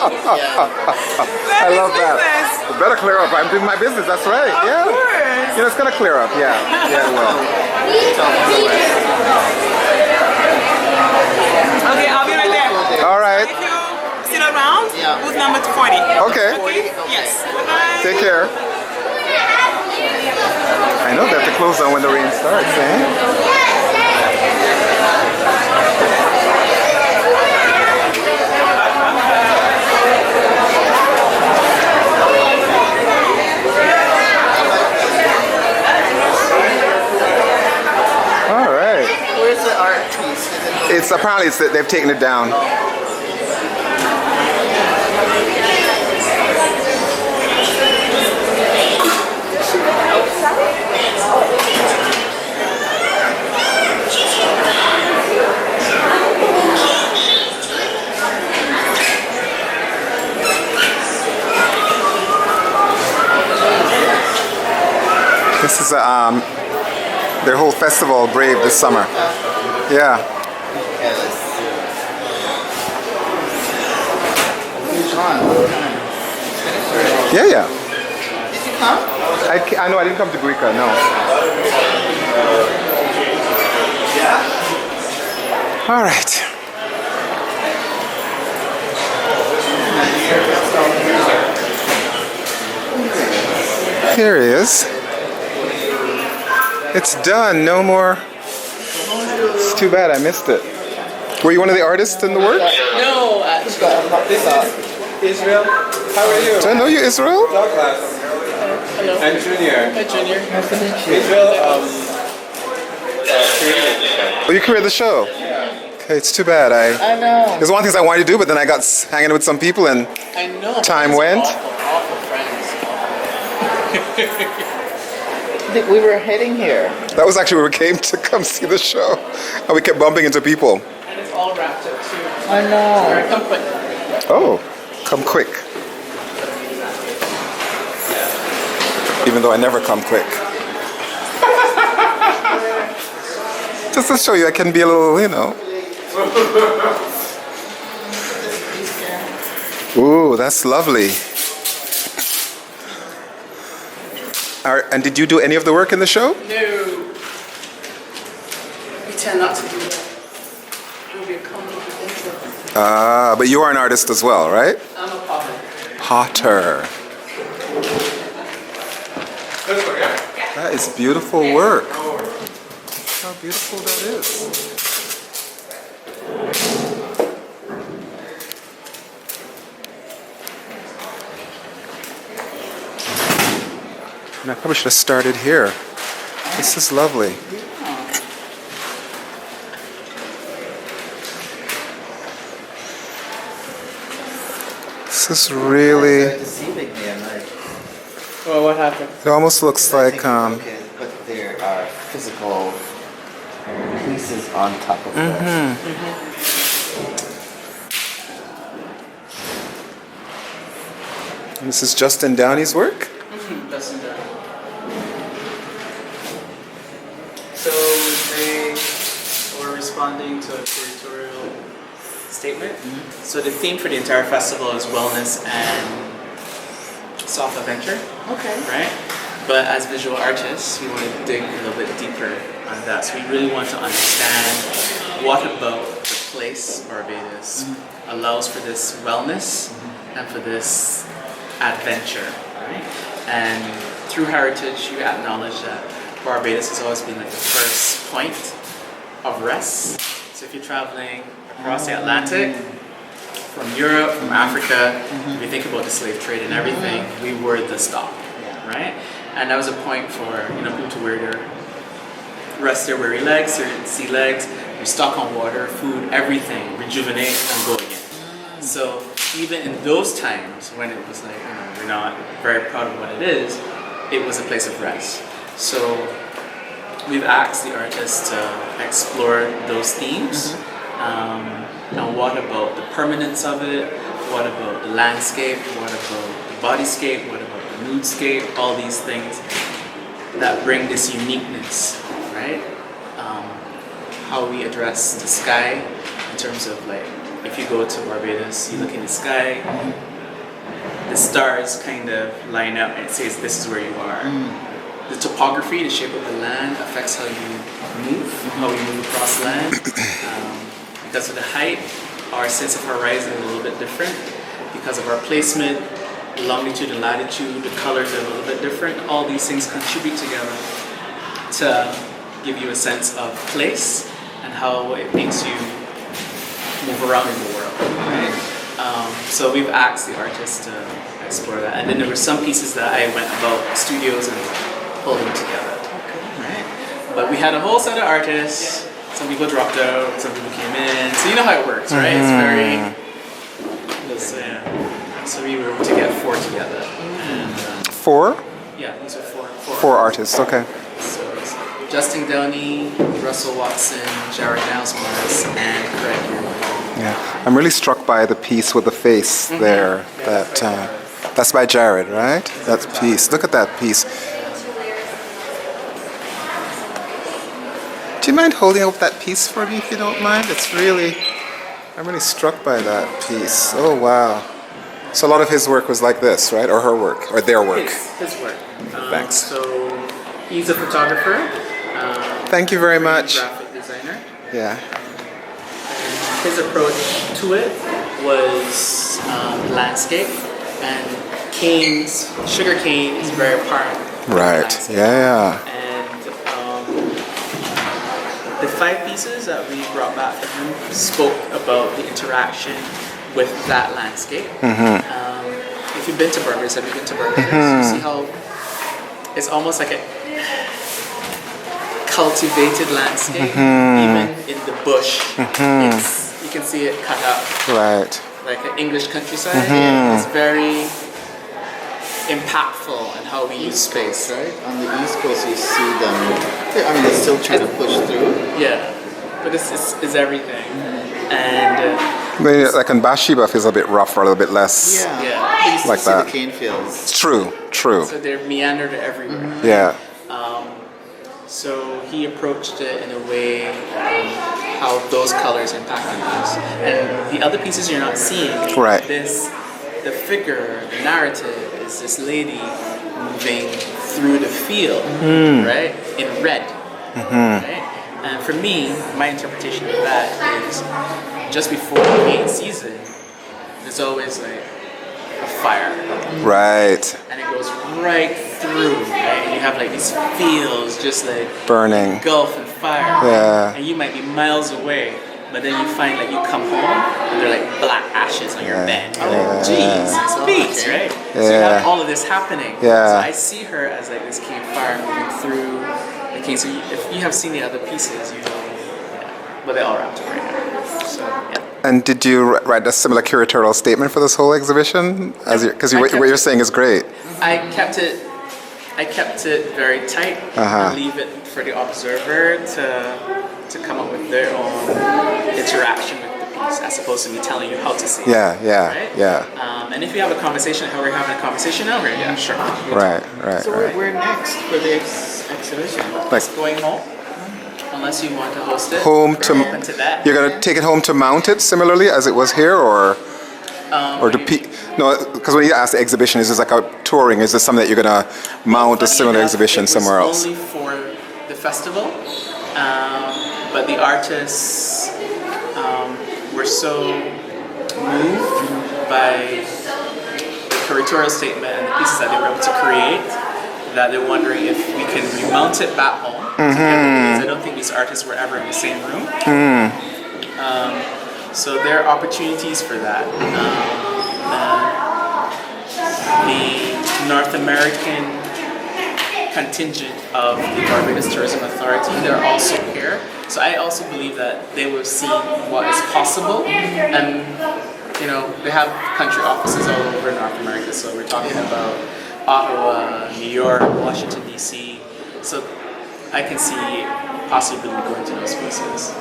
I love that. It better clear up. I'm doing my business. That's right. Yeah. You know, it's gonna clear up. Yeah. Yeah, it will. Okay, I'll be right there. All right. If you sit around, booth number 40. Okay. Yes. Bye-bye. Take care. I know they have to close down when the rain starts, eh? All right. Where's the art piece? It's apparently they've taken it down. This is their whole festival, Brave, this summer. Yeah. Yeah, yeah. Did you come? I know I didn't come to Greeka, no. All right. Here he is. It's done. No more. It's too bad I missed it. Were you one of the artists in the work? No, this is Israel. How are you? Do I know you, Israel? Douglas. Hello. And Junior. Hi, Junior. Nice to meet you. Israel created. Oh, you created the show? Okay, it's too bad. I know. There's one thing I wanted to do, but then I got hanging with some people and I know. time It's went. Awful friends. We were heading here. That was actually where we came to come see the show. And we kept bumping into people. And it's all wrapped up too. I know. Alright, come quick. Oh, come quick. Even though I never come quick. Just to show you I can be a little, you know. Ooh, that's lovely. And did you do any of the work in the show? No. We tend not to do that. It will be a conflict of interest. But you are an artist as well, right? I'm a potter. Potter. That is beautiful work. How beautiful that is. And I probably should have started here. This is lovely. This is really. Well, what happened? It almost looks like. But there are physical pieces on top of that. This is Justin Downey's work. That's in there. So they were responding to a curatorial statement. So the theme for the entire festival is wellness and soft adventure. Okay. Right? But as visual artists, we want to dig a little bit deeper on that. So we really want to understand what about the place, Barbados, allows for this wellness and for this adventure. Right? And through heritage, you acknowledge that Barbados has always been like the first point of rest. So if you're traveling across the Atlantic, from Europe, from Africa, if you think about the slave trade and everything, we were the stop, right? And that was a point for people to wear their rest their weary legs, their sea legs, restock on water, food, everything, rejuvenate and go again. So even in those times when it was like we're not very proud of what it was a place of rest. So we've asked the artists to explore those themes. And what about the permanence of it? What about the landscape? What about the bodyscape? What about the moodscape? All these things that bring this uniqueness, right? How we address the sky in terms of like if you go to Barbados, you look in the sky, the stars kind of line up and it says this is where you are. The topography, the shape of the land affects how you move, how we move across land. Because of the height, our sense of horizon is a little bit different. Because of our placement, longitude and latitude, the colors are a little bit different. All these things contribute together to give you a sense of place and how it makes you move around in the world. Right? So we've asked the artists to explore that. And then there were some pieces that I went about studios and pulled them together. Right? But we had a whole set of artists. Some people dropped out, some people came in. So you know how it works, right? It's very... So we were able to get 4 together. And, 4? Yeah, these are 4. 4 artists, okay. So it's Justin Downey, Russell Watson, Jared Niles-Morris, and Craig Hero. Yeah, I'm really struck by the piece with the face there. That's by Jared, right? That piece. Look at that piece. Do you mind holding up that piece for me if you don't mind? I'm really struck by that piece. Oh wow. So a lot of his work was like this, right? Or her work, or their work. His work. Thanks. So he's a photographer. Thank you very much. Graphic designer. Yeah. His approach to it was landscape, and sugar cane is very apparent. Right. Yeah. And the 5 pieces that we brought back for him spoke about the interaction with that landscape. If you've been to Barbados, have you been to Barbados? You see how it's almost like a cultivated landscape, even in the bush. You can see it cut up. Right. Like an English countryside. It's very impactful in how we use space, right? On the East Coast, you see them. I mean, they're still trying to push through. Yeah, but it's everything. And Like in Bathsheba feels a bit rough or a little bit less. yeah. You still Like see that. the cane fields. True. So they're meandered everywhere. Yeah. So he approached it in a way how those colors impacted us. And the other pieces you're not seeing. Right. The figure, the narrative is this lady moving through the field, right? In red. Right? And for me, my interpretation of that is just before the main season, there's always like a fire. Right. And it goes right through, right? And you have like these fields just like Burning. engulfed in fire. Yeah. And you might be miles away, but then you find like you come home and they're like black ashes on your bed. You're like, geez, it's peace, right? So you have all of this happening. Yeah. So I see her as like this cane fire moving through the cane. So if you have seen the other pieces, you know, but they all wrapped up right now. So yeah. And did you write a similar curatorial statement for this whole exhibition? Because what you're saying is great. I kept it very tight and leave it for the observer to come up with their own interaction with the piece, as opposed to me telling you how to see it. Yeah. And if you have a conversation, how we're having a conversation now, yeah, sure. Right. So we're next for the exhibition. It's going home, unless you want to host it. Home We're open to that. You're gonna take it home to mount it similarly as it was here, or to no? Because when you ask the exhibition, is this like a touring? Is this something that you're gonna mount a similar exhibition somewhere else? Only for the festival, but the artists were so moved by the curatorial statement and the pieces that they were able to create that they're wondering if we can remount it back home. Because I don't think these artists were ever in the same room. So there are opportunities for that. The North American contingent of the Barbados Tourism Authority, they're also here. So I also believe that they will see what is possible. And you know, they have country offices all over North America. So we're talking about Ottawa, New York, Washington, D.C. So I can see possibly going to those places.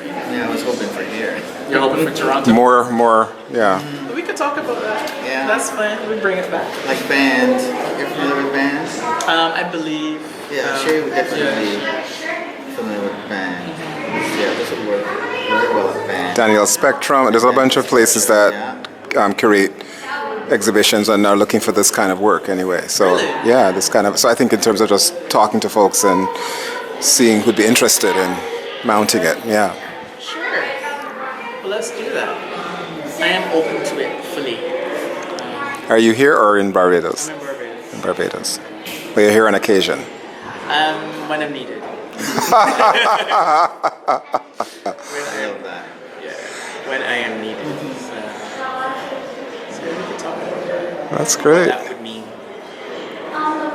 Yeah, I was hoping for here. You're hoping for Toronto? More, yeah. But we could talk about that. Yeah. That's fine. We bring it back. Like band. You're familiar with bands? I believe. Yeah, sure, we definitely. familiar with the band. Yeah, this would work very well with band. Daniel Spectrum. There's a bunch of places that curate exhibitions and are looking for this kind of work anyway. So yeah, this kind of. So I think in terms of just talking to folks and seeing who'd be interested in mounting it. Yeah. Sure. Well, let's do that. I am open to it fully. Are you here or in Barbados? I'm in Barbados. In Barbados. But you're here on occasion. When I'm needed. When I am needed. So we can talk about that. That's great. What that would mean.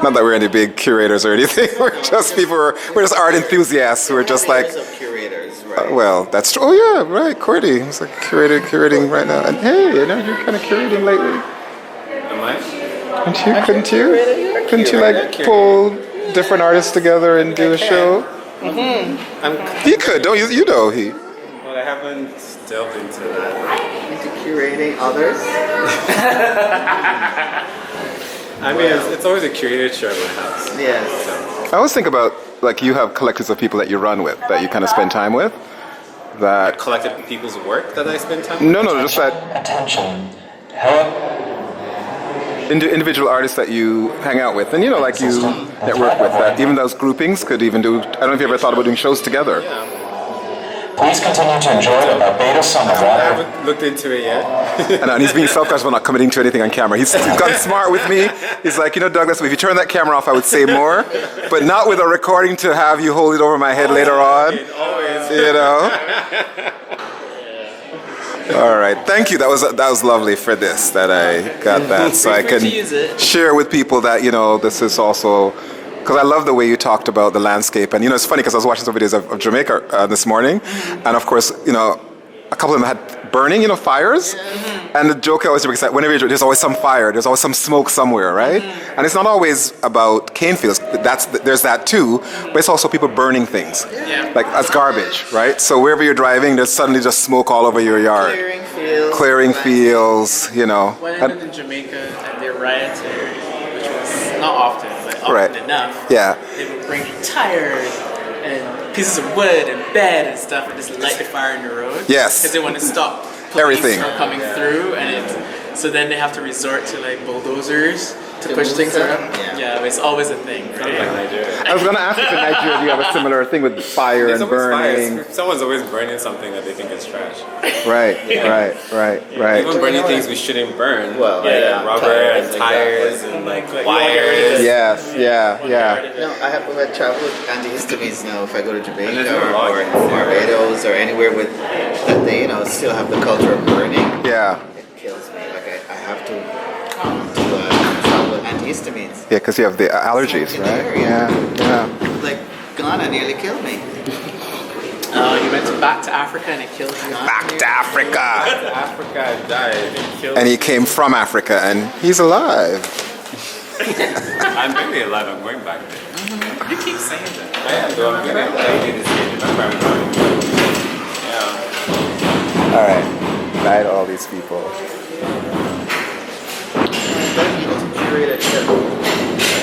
Not that we're any big curators or anything. We're just people. We're just art enthusiasts who are just like. Curators, right? Well, that's true. Oh yeah, right. Cordy. It's like curating right now. And hey, you know, you're kind of curating lately. Am I? Couldn't you like pull different artists together and do a show? He could. Don't you? You know he. Well, I haven't delved into that. Into curating others. I mean, it's always a curated show in my house. Yes. So, I always think about like you have collectives of people that you run with that you kind of spend time with. That collected people's work that I spend time. no, just that Attention. Hello. individual artists that you hang out with, and you know, like you network with. That even those groupings could even do. I don't know if you ever thought about doing shows together. Please continue to enjoy the Barbados on the I water. haven't looked into it yet. And he's being self-conscious about not committing to anything on camera. He's gotten smart with me. He's like, you know, Douglas, if you turn that camera off, I would say more, but not with a recording to have you hold it over my head later on. Always. You know. All right, thank you. That was lovely for this. That I got that, so I can to use it. share with people that you know this is also. Because I love the way you talked about the landscape, and you know it's funny because I was watching some videos of Jamaica this morning, and of course you know a couple of them had burning, you know, fires, and the joke I always do is that whenever there's always some fire, there's always some smoke somewhere, right? And it's not always about cane fields. There's that too, but it's also people burning things, like as garbage, right? So wherever you're driving, there's suddenly just smoke all over your yard, clearing fields, you know. When I lived in Jamaica and they rioted, which was not often, but often Right. enough, Yeah. they would bring tires and pieces of wood and bed and stuff and just light the fire in the road. Yes. Because they want to stop police Everything. from coming through, and so then they have to resort to like bulldozers to push things around. Yeah, it's always a thing. Like Nigeria. I was gonna ask if in Nigeria do you have a similar thing with fire It's and always burning? fires. Someone's always burning something that they think is trash. Right. Even burning things we shouldn't burn. Well, like yeah, rubber and tires, tires and like Like wires. Yes. Yeah. No, I have when I travel with antihistamines now. If I go to Jamaica And there's no or logging. Barbados or anywhere with that they still have the culture of burning, Yeah. it kills me. Like I have to travel with antihistamines. Yeah, because you have the allergies, right? Yeah. Like Ghana nearly killed me. You went back to Africa and it killed you. Back to Africa. Africa died. It killed. And he came from Africa, and he's alive. I'm really alive. I'm going back there. You keep saying that. I am though. I'm gonna do this here. Remember, I'm going. Yeah. All right. Bye to all these people. Curate a trip. I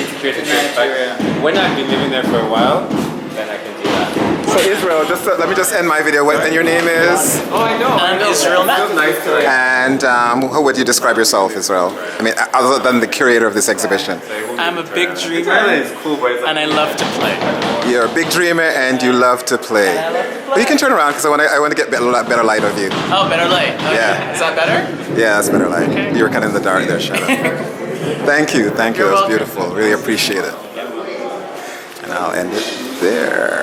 need to create a trip back. When I've been living there for a while, then I can do that. So Israel, let me just end my video. And your name is? Oh, I know. I'm Israel It feels nice to like. And how would you describe yourself, Israel? I mean, other than the curator of this exhibition. I'm a big dreamer It's cool, but it's like, and I love to play. You're a big dreamer, and you love to play. Well, you can turn around because I want to get better light of you. Oh, better light. Okay. Yeah. Is that better? Yeah, that's better light. You were kind of in the dark there, Shadow. Thank you. That was welcome. beautiful. Really appreciate it. And I'll end it there.